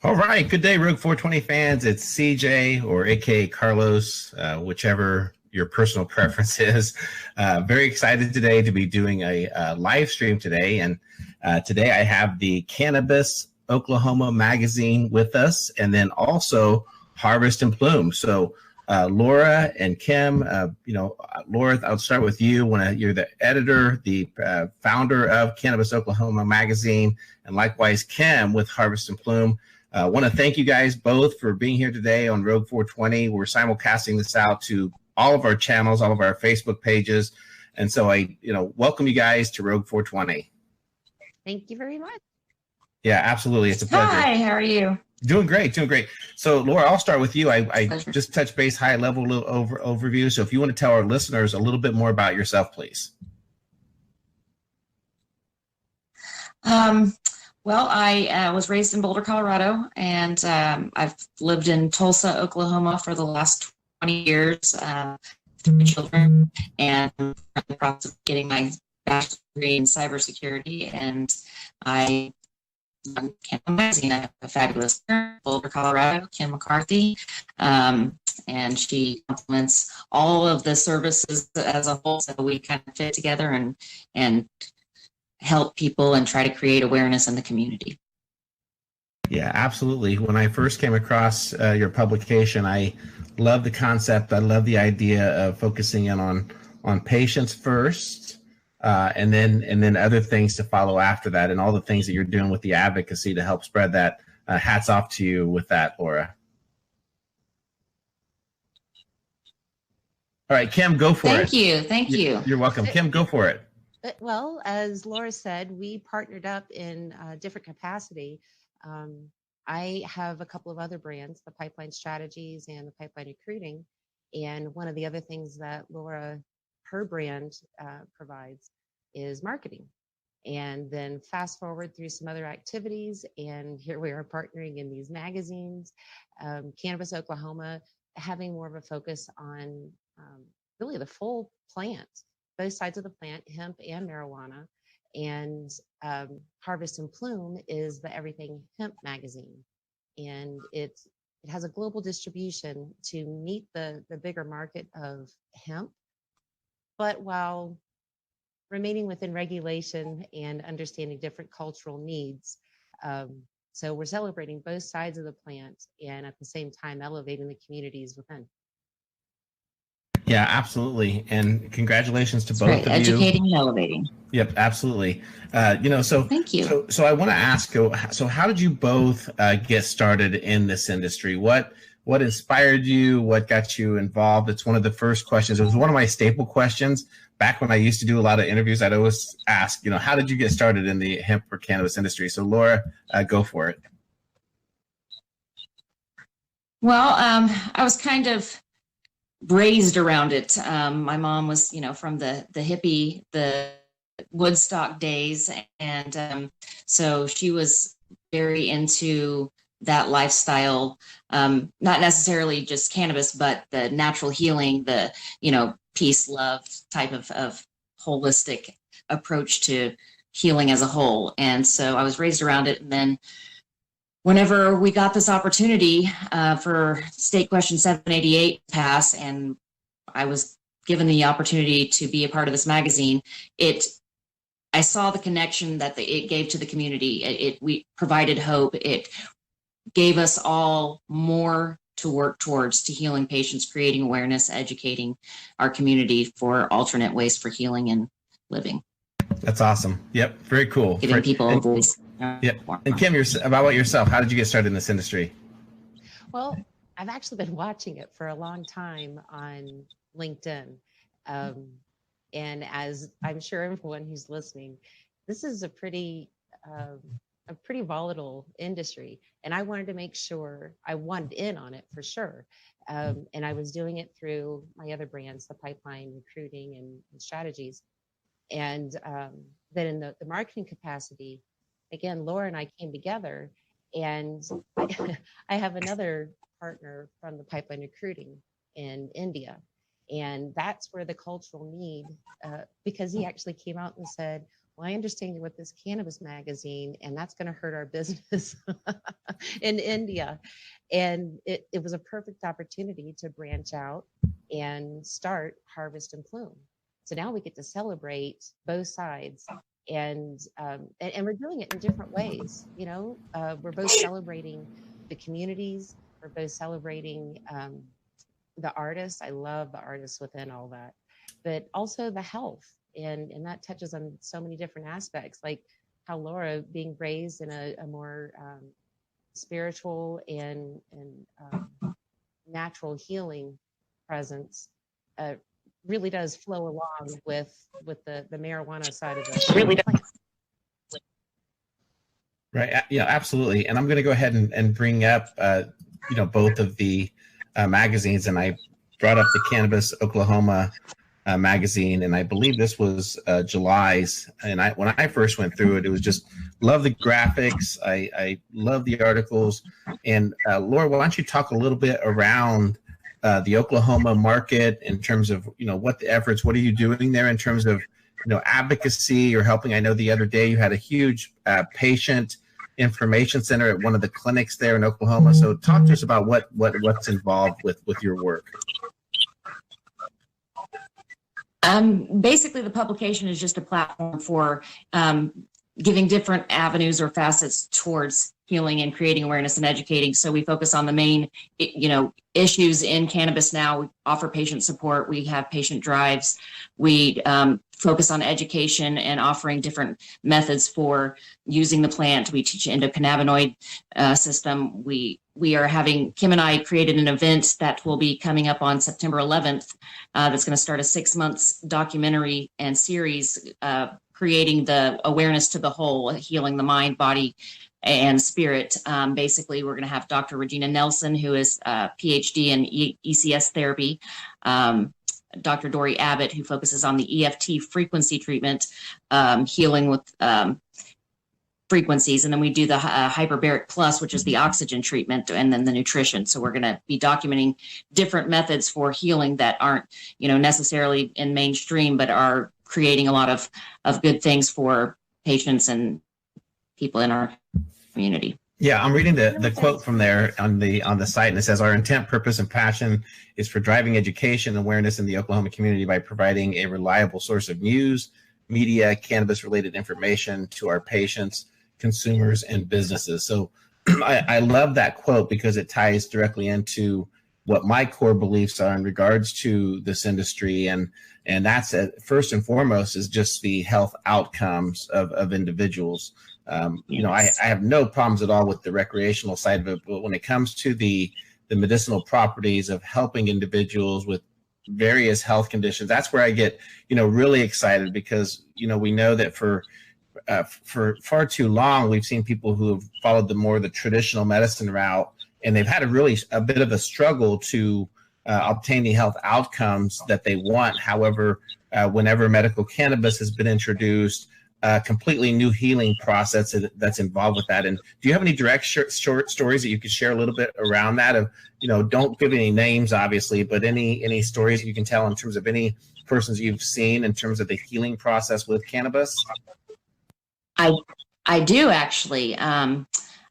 All right. Good day, Rogue 420 fans. It's CJ or AKA Carlos, whichever your personal preference is. Very excited today to be doing a live stream today. And today I have the Cannabis Oklahoma Magazine with us, and then also Harvest and Plume. So Laura and Kim, Laura, I'll start with you. You're the editor, the founder of Cannabis Oklahoma Magazine, and likewise Kim with Harvest and Plume. I want to thank you guys both for being here today on Rogue 420. We're simulcasting this out to all of our channels, all of our Facebook pages. And so I, welcome you guys to Rogue 420. Thank you very much. Yeah, absolutely. It's a pleasure. Hi, how are you? Doing great. So Laura, I'll start with you. I just touched base high level overview. So if you want to tell our listeners a little bit more about yourself, please. Well, I was raised in Boulder, Colorado, and I've lived in Tulsa, Oklahoma for the last 20 years, 3 children, and I'm in the process of getting my bachelor's degree in cybersecurity. And I run Cannabis Magazine. I have a fabulous girl, Boulder, Colorado, Kim McCarthy, and she complements all of the services as a whole. So we kind of fit together and help people and try to create awareness in the community. Yeah, absolutely. When I first came across your publication, I love the concept. I love the idea of focusing in on patients first, and then other things to follow after that, and all the things that you're doing with the advocacy to help spread that. Hats off to you with that, Laura. All right, Kim, go for it. Thank you. You're welcome. Kim, go for it. Well, as Laura said, we partnered up in a different capacity. I have a couple of other brands, the Pipeline Strategies and the Pipeline Recruiting. And one of the other things that Laura, her brand, provides is marketing. And then fast forward through some other activities, and here we are partnering in these magazines. Cannabis Oklahoma having more of a focus on really the full plant, both sides of the plant, hemp and marijuana. And Harvest and Plume is the Everything Hemp Magazine. And it has a global distribution to meet the bigger market of hemp, but while remaining within regulation and understanding different cultural needs. So we're celebrating both sides of the plant and at the same time elevating the communities within. Yeah, absolutely. And congratulations to both of you. Educating and elevating. Yep, absolutely. So thank you. So I want to ask, so how did you both get started in this industry? What inspired you? What got you involved? It's one of the first questions. It was one of my staple questions back when I used to do a lot of interviews. I'd always ask, how did you get started in the hemp or cannabis industry? So Laura, go for it. Well, I was kind of raised around it. My mom was, from the hippie, the Woodstock days. And so she was very into that lifestyle, not necessarily just cannabis, but the natural healing, the, peace, love type of holistic approach to healing as a whole. And so I was raised around it. And then whenever we got this opportunity for State Question 788 pass, and I was given the opportunity to be a part of this magazine, I saw the connection that it gave to the community. We provided hope. It gave us all more to work towards to healing patients, creating awareness, educating our community for alternate ways for healing and living. That's awesome. Yep, very cool. Giving people a voice. Yeah. And Kim, about yourself, how did you get started in this industry? Well, I've actually been watching it for a long time on LinkedIn. And as I'm sure everyone who's listening, this is a pretty volatile industry. And I wanted to make sure I wanted in on it for sure. And I was doing it through my other brands, the Pipeline Recruiting and Strategies. And then in the marketing capacity, again, Laura and I came together, and I have another partner from the Pipeline Recruiting in India. And that's where the cultural need, because he actually came out and said, well, I understand you're with this cannabis magazine, and that's going to hurt our business in India. And it was a perfect opportunity to branch out and start Harvest and Plume. So now we get to celebrate both sides, and we're doing it in different ways. We're both celebrating the communities. We're both celebrating the artists. I love the artists within all that, but also the health. And that touches on so many different aspects, like how Laura, being raised in a more spiritual and natural healing presence, really does flow along with the marijuana side of it. Really does. Right. Yeah, absolutely. And I'm going to go ahead and bring up, both of the magazines. And I brought up the Cannabis Oklahoma Magazine, and I believe this was July's. And when I first went through it, it was just love the graphics. I love the articles. And Laura, why don't you talk a little bit around the Oklahoma market in terms of, what the efforts, what are you doing there in terms of, advocacy or helping? I know the other day you had a huge patient information center at one of the clinics there in Oklahoma. So talk to us about what's involved with your work. Basically, the publication is just a platform for giving different avenues or facets towards healing and creating awareness and educating. So we focus on the main, issues in cannabis now. We offer patient support. We have patient drives. We focus on education and offering different methods for using the plant. We teach endocannabinoid system. We are having, Kim and I created an event that will be coming up on September 11th. That's going to start a 6 months documentary and series, creating the awareness to the whole, healing the mind, body, and spirit. Basically, we're going to have Dr. Regina Nelson, who is a PhD in ECS therapy, Dr. Dory Abbott, who focuses on the EFT frequency treatment, healing with frequencies. And then we do the hyperbaric plus, which is the oxygen treatment, and then the nutrition. So we're going to be documenting different methods for healing that aren't, necessarily in mainstream, but are creating a lot of good things for patients and people in our community. Yeah, I'm reading the quote from there on the site, and it says, "Our intent, purpose, and passion is for driving education and awareness in the Oklahoma community by providing a reliable source of news, media, cannabis-related information to our patients, consumers, and businesses." So I love that quote because it ties directly into what my core beliefs are in regards to this industry, and that's first and foremost is just the health outcomes of individuals. Yes. I have no problems at all with the recreational side of it, but when it comes to the medicinal properties of helping individuals with various health conditions, that's where I get, really excited because, we know that for far too long, we've seen people who have followed the traditional medicine route, and they've had a bit of a struggle to obtain the health outcomes that they want. However, whenever medical cannabis has been introduced, a completely new healing process that's involved with that. And do you have any direct short stories that you could share a little bit around that? Of, don't give any names, obviously, but any stories that you can tell in terms of any persons you've seen in terms of the healing process with cannabis? I do actually. I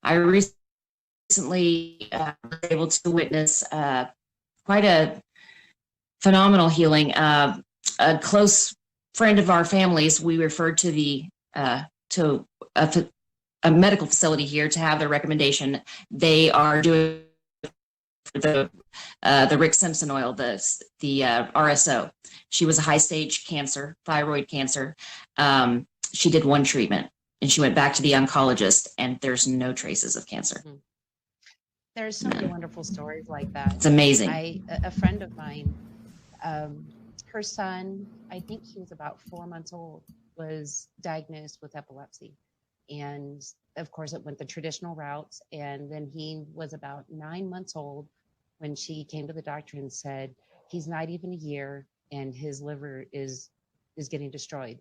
recently was able to witness quite a phenomenal healing. A close friend of our families, we referred to to a medical facility here to have their recommendation. They are doing the Rick Simpson oil, the RSO. She was a high stage cancer, thyroid cancer. She did one treatment and she went back to the oncologist, and there's no traces of cancer. There's so many wonderful stories like that. It's amazing. A friend of mine, her son, I think he was about 4 months old, was diagnosed with epilepsy. And of course, it went the traditional routes. And then he was about 9 months old when she came to the doctor and said, he's not even a year and his liver is getting destroyed.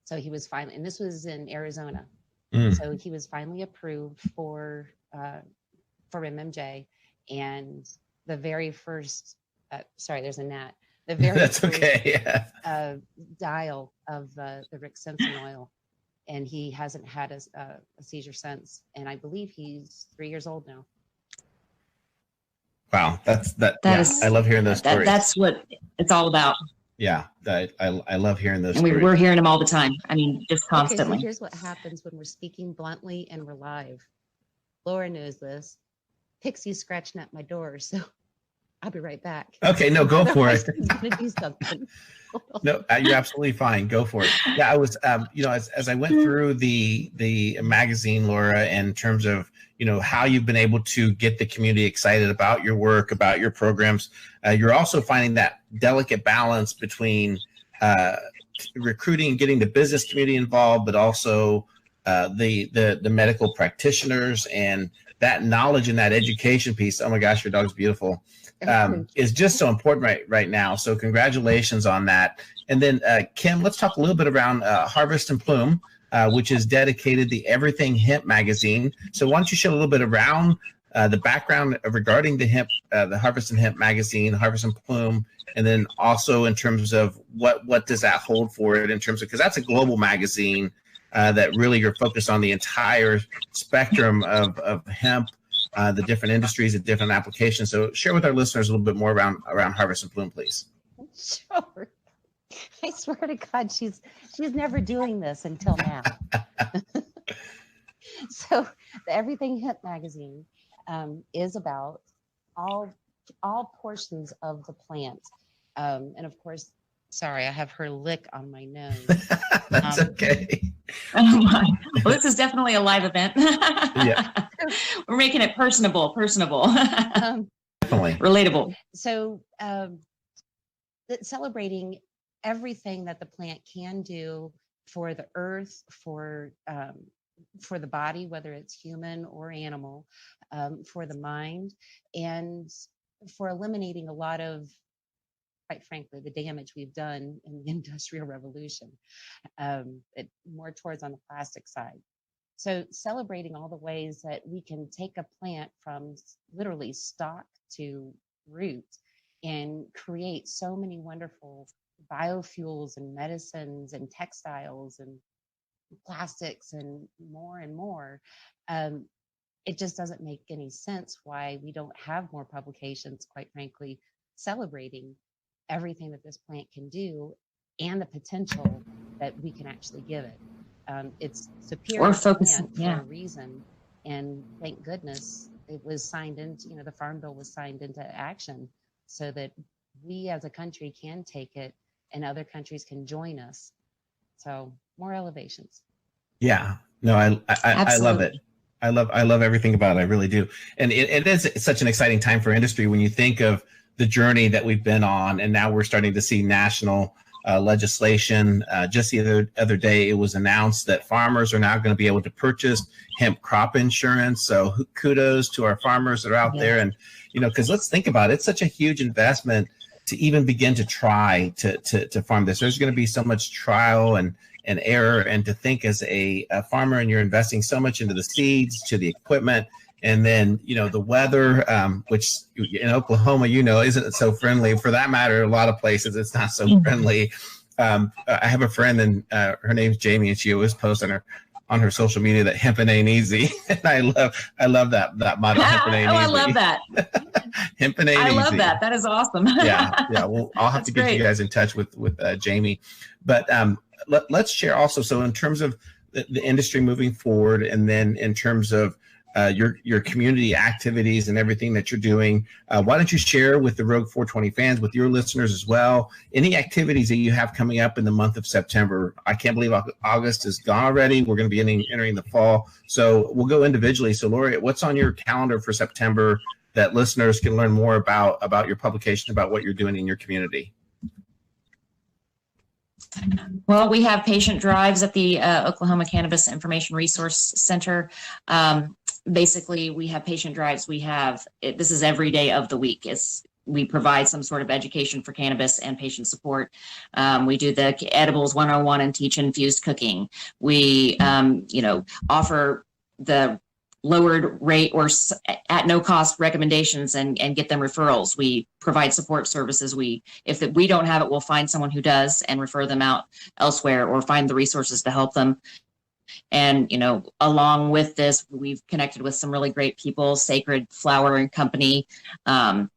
So he was finally, and this was in Arizona. So he was finally approved for MMJ. And the very first, sorry, there's a gnat. The very That's first, okay. Yeah. dial of the Rick Simpson oil, and he hasn't had a seizure since. And I believe he's 3 years old now. Wow. That Yeah. is I love hearing those stories. that's what it's all about. Yeah. I love hearing those And stories. we're hearing them all the time. I mean, just constantly. Okay, so here's what happens when we're speaking bluntly and we're live. Laura knows this. Pixie's scratching at my door, so I'll be right back. Okay, no, go for it. He's gonna do something. No, you're absolutely fine. Go for it. Yeah, I was, as I went through the magazine, Laura, in terms of, how you've been able to get the community excited about your work, about your programs. You're also finding that delicate balance between recruiting and getting the business community involved, but also the medical practitioners, and that knowledge and that education piece. Oh my gosh, your dog's beautiful. Is just so important right now. So congratulations on that. And then Kim, let's talk a little bit around Harvest and Plume, which is dedicated to Everything Hemp Magazine. So why don't you share a little bit around the background regarding the hemp, the Harvest and Hemp Magazine, Harvest and Plume, and then also in terms of what does that hold for it in terms of, because that's a global magazine that really you're focused on the entire spectrum of hemp, the different industries, the different applications. So share with our listeners a little bit more around Harvest and Plume, please. Sure. I swear to God, she's never doing this until now. So the Everything Hemp Magazine is about all portions of the plant. And of course, sorry, I have her lick on my nose. That's okay. Oh my. Well, this is definitely a live event. Yeah. We're making it personable. Definitely. Relatable. So celebrating everything that the plant can do for the earth, for the body, whether it's human or animal, for the mind, and for eliminating a lot of, quite frankly, the damage we've done in the Industrial Revolution, more towards on the plastic side. So celebrating all the ways that we can take a plant from literally stalk to root and create so many wonderful biofuels and medicines and textiles and plastics and more. It just doesn't make any sense why we don't have more publications, quite frankly, celebrating everything that this plant can do and the potential that we can actually give it. It's superior Or focusing, for a reason, and thank goodness it was signed into, the Farm Bill was signed into action so that we as a country can take it and other countries can join us. So more elevations. Yeah, no, I love it. I love everything about it. I really do. And it is such an exciting time for industry when you think of the journey that we've been on, and now we're starting to see national legislation. Just the other day, it was announced that farmers are now going to be able to purchase hemp crop insurance. So kudos to our farmers that are out there. And, because let's think about it, it's such a huge investment to even begin to try to farm this. There's going to be so much trial and error. And to think as a farmer, and you're investing so much into the seeds, to the equipment, and then, the weather, which in Oklahoma, isn't so friendly. For that matter, a lot of places, it's not so friendly. I have a friend, and her name's Jamie, and she always posts on her social media that hemping ain't easy. And I love that motto. Hemping ain't easy. I love that. Hemping ain't easy. I love that. That is awesome. Yeah. Well, I'll have to get you guys in touch with Jamie. But let's share also. So in terms of the industry moving forward, and then in terms of your community activities and everything that you're doing, why don't you share with the Rogue 420 fans, with your listeners as well, any activities that you have coming up in the month of September? I can't believe August is gone already. We're going to be entering the fall. So we'll go individually. So Lori, what's on your calendar for September that listeners can learn more about your publication, about what you're doing in your community? Well, we have patient drives at the Oklahoma Cannabis Information Resource Center. Basically, we have patient drives. This is every day of the week. We provide some sort of education for cannabis and patient support. We do the edibles 101 and teach infused cooking. We, offer the lowered rate or at no cost recommendations and get them referrals. We provide support services. If we don't have it, we'll find someone who does and refer them out elsewhere or find the resources to help them. And, along with this, we've connected with some really great people, Sacred Flower and Company. And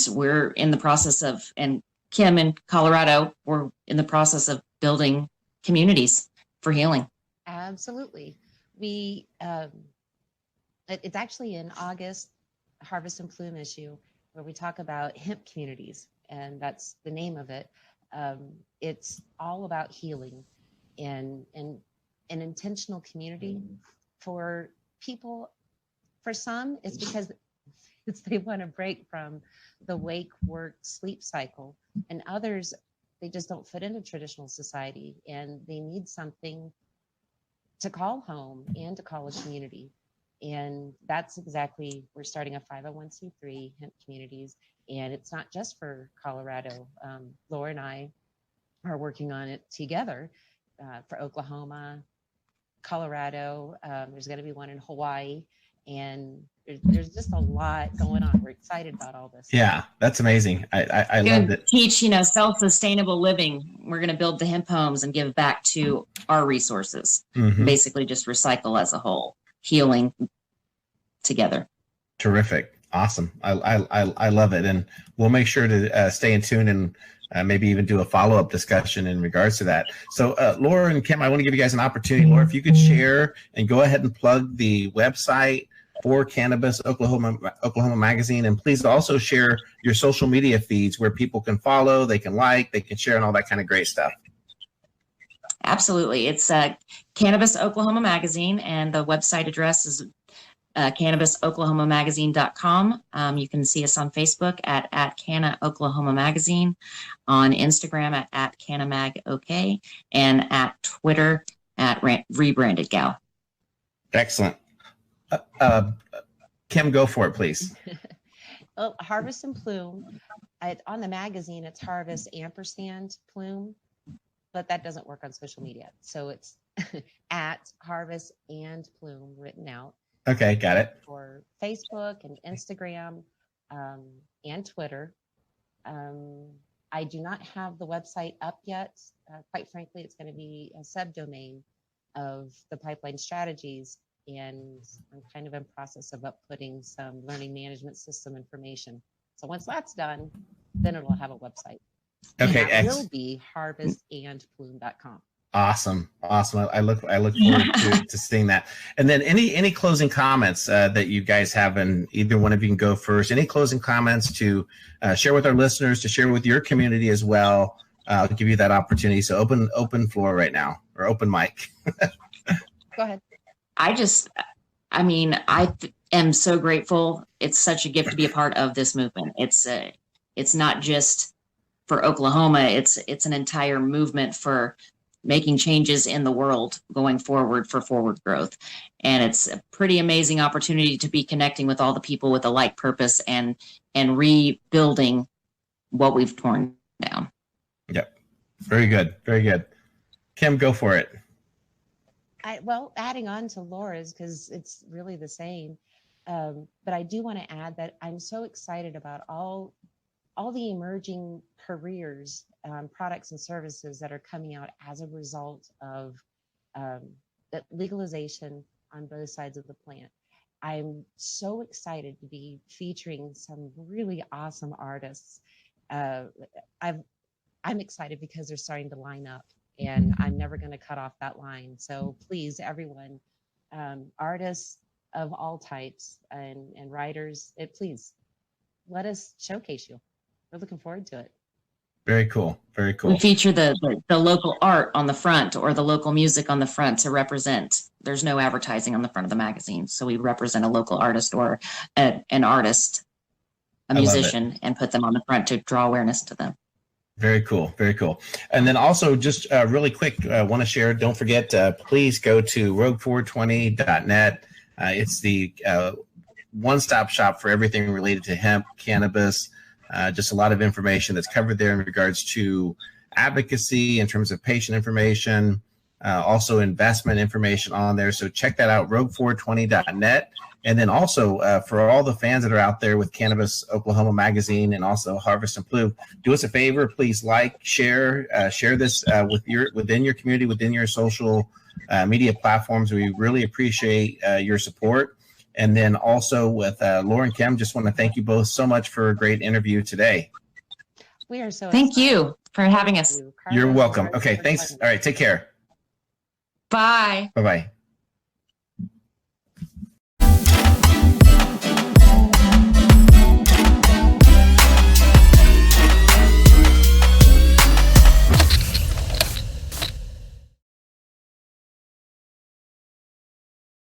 we're in the process of, and Kim in Colorado, we're in the process of building communities for healing. Absolutely. We, it's actually in August, Harvest and Plume issue, where we talk about hemp communities, and that's the name of it. It's all about healing and an intentional community for people. For some, it's because they want to break from the wake, work, sleep cycle, and others, they just don't fit into traditional society and they need something to call home and to call a community. And that's exactly, we're starting a 501c3 hemp communities, and it's not just for Colorado. Laura and I are working on it together for Oklahoma, Colorado. There's going to be one in Hawaii, and there's just a lot going on. We're excited about all this. Yeah, that's amazing. I love it. Teach, self-sustainable living. We're going to build the hemp homes and give back to our resources. Mm-hmm. Basically just recycle as a whole, healing together. Terrific. Awesome. I love it. And we'll make sure to stay in tune and maybe even do a follow-up discussion in regards to that. So Laura and Kim, I want to give you guys an opportunity. Laura, if you could share and go ahead and plug the website for Cannabis Oklahoma Magazine, and please also share your social media feeds where people can follow, they can like, they can share, and all that kind of great stuff. Absolutely. It's Cannabis Oklahoma Magazine, and the website address is cannabisoklahomamagazine.com. You can see us on Facebook at Canna Oklahoma Magazine, on Instagram at CannaMagOK, and at Twitter at Rebranded Gal. Excellent. Kim, go for it, please. Well, Harvest and Plume. On the magazine, it's Harvest & Plume, but that doesn't work on social media. So it's at Harvest and Plume written out. Okay, got it. For Facebook and Instagram and Twitter. I do not have the website up yet. Quite frankly, it's going to be a subdomain of the pipeline strategies. And I'm kind of in process of upputting some learning management system information. So once that's done, then it'll have a website. Okay, and it will be harvestandplume.com. Awesome. I look forward to seeing that. And then any closing comments that you guys have, and either one of you can go first. Any closing comments to share with our listeners, to share with your community as well? I'll give you that opportunity. So open floor right now, or open mic. Go ahead. I am so grateful. It's such a gift to be a part of this movement. It's not just for Oklahoma. It's an entire movement for making changes in the world going forward for forward growth. And it's a pretty amazing opportunity to be connecting with all the people with a like purpose and rebuilding what we've torn down. Yep. Very good. Very good. Kim, go for it. Adding on to Laura's, because it's really the same, but I do want to add that I'm so excited about all the emerging careers, products and services that are coming out as a result of the legalization on both sides of the plant. I'm so excited to be featuring some really awesome artists. I'm excited because they're starting to line up, and I'm never going to cut off that line. So please, everyone, artists of all types and writers, please let us showcase you. We're looking forward to it. Very cool. Very cool. We feature the local art on the front, or the local music on the front, to represent. There's no advertising on the front of the magazine, so we represent a local artist or an artist, a musician, and put them on the front to draw awareness to them. Very cool. Very cool. And then also just really quick, want to share, don't forget, please go to rogue420.net. It's the one-stop shop for everything related to hemp, cannabis, just a lot of information that's covered there in regards to advocacy, in terms of patient information, also investment information on there. So check that out, rogue420.net. And then also for all the fans that are out there with Cannabis Oklahoma Magazine and also Harvest and Plume, do us a favor, please share this within your community, within your social media platforms. We really appreciate your support. And then also with Laura and Kim, just want to thank you both so much for a great interview today. We are so Thank excited. you for having us. You're welcome. Okay, thanks. All right, take care. Bye. Bye-bye.